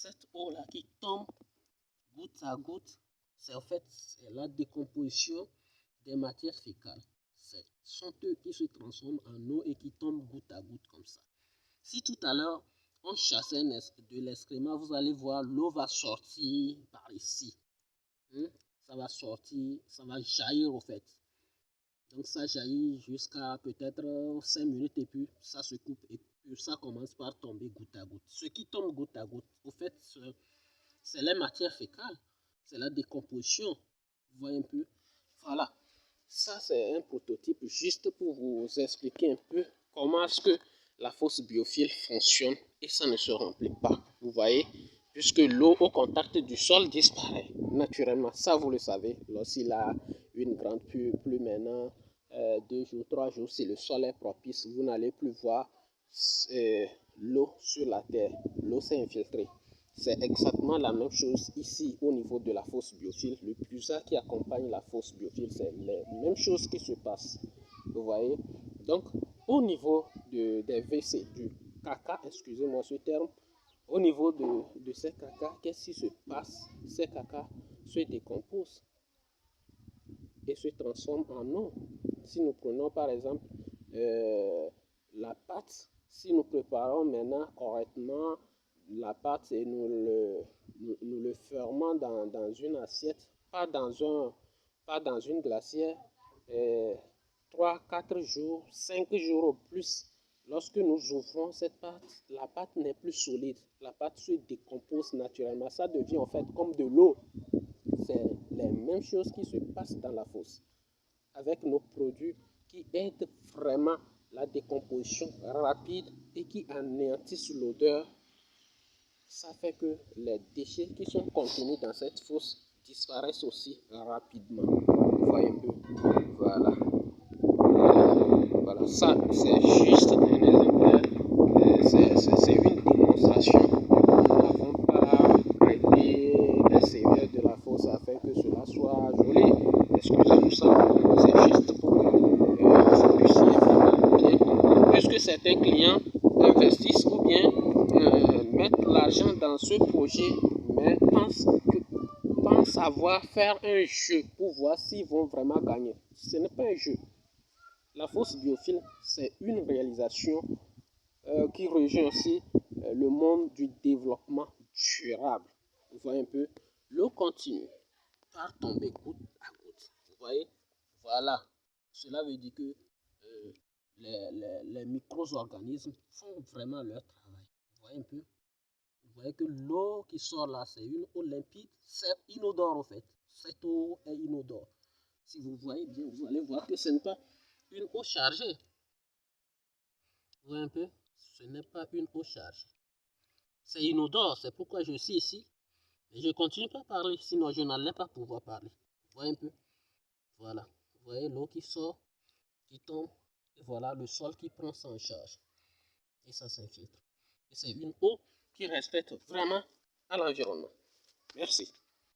cette eau-là qui tombe goutte à goutte, c'est en fait la décomposition des matières fécales. Ce sont eux qui se transforment en eau et qui tombent goutte à goutte comme ça. Si tout à l'heure, on chassait de l'excrément, vous allez voir, l'eau va sortir par ici. Ça va sortir, ça va jaillir au fait. Donc ça jaillit jusqu'à peut-être 5 minutes et puis ça se coupe et puis ça commence par tomber goutte à goutte. Ce qui tombe goutte à goutte, au fait, c'est les matières fécales, c'est la décomposition. Vous voyez un peu? Voilà. Ça, c'est un prototype juste pour vous expliquer un peu comment est-ce que la fosse biophile fonctionne et ça ne se remplit pas. Vous voyez? Puisque l'eau au contact du sol disparaît naturellement. Ça, vous le savez. Lorsqu'il a une grande pluie maintenant, 2 jours, 3 jours, si le sol est propice, vous n'allez plus voir l'eau sur la terre. L'eau s'est infiltrée. C'est exactement la même chose ici au niveau de la fosse biophile. Le puisard qui accompagne la fosse biophile, c'est les mêmes choses qui se passent. Vous voyez? Donc, au niveau des WC, du caca, excusez-moi ce terme, au niveau de ces caca, qu'est-ce qui se passe? Ces caca se décomposent et se transforment en eau. Si nous prenons par exemple la pâte, si nous préparons maintenant correctement la pâte et nous le fermons dans une assiette, pas dans une glacière, 3, 4 jours, 5 jours au plus, lorsque nous ouvrons cette pâte, la pâte n'est plus solide, la pâte se décompose naturellement, ça devient en fait comme de l'eau. C'est les mêmes choses qui se passent dans la fosse avec nos produits qui aident vraiment la décomposition rapide et qui anéantissent l'odeur. Ça fait que les déchets qui sont contenus dans cette fosse disparaissent aussi rapidement. Vous voyez un peu? Voilà. Voilà, ça c'est juste un exemplaire. C'est une démonstration. Nous n'avons pas prêté les seigneurs de la fosse afin que cela soit joli. Excusez-nous ça. C'est juste pour que vous puissiez vraiment bien comprendre. Puisque certains clients investissent ou bien mettre l'argent dans ce projet, mais pensent avoir faire un jeu pour voir s'ils vont vraiment gagner. Ce n'est pas un jeu. La fosse biophile, c'est une réalisation qui rejoint aussi le monde du développement durable. Vous voyez un peu, l'eau continue par tomber goutte à goutte. Vous voyez, voilà. Cela veut dire que les micro-organismes font vraiment leur travail. Vous voyez un peu? Vous voyez que l'eau qui sort là, c'est une eau limpide, c'est inodore en fait. Cette eau est inodore. Si vous voyez bien, vous allez voir que ce n'est pas une eau chargée. Vous voyez un peu? Ce n'est pas une eau chargée. C'est inodore, c'est pourquoi je suis ici. Et je ne continue pas à parler, sinon je n'allais pas pouvoir parler. Vous voyez un peu? Voilà. Vous voyez l'eau qui sort, qui tombe, et voilà le sol qui prend ça en charge. Et ça s'infiltre. Et c'est une eau qui respecte vraiment à l'environnement. Merci.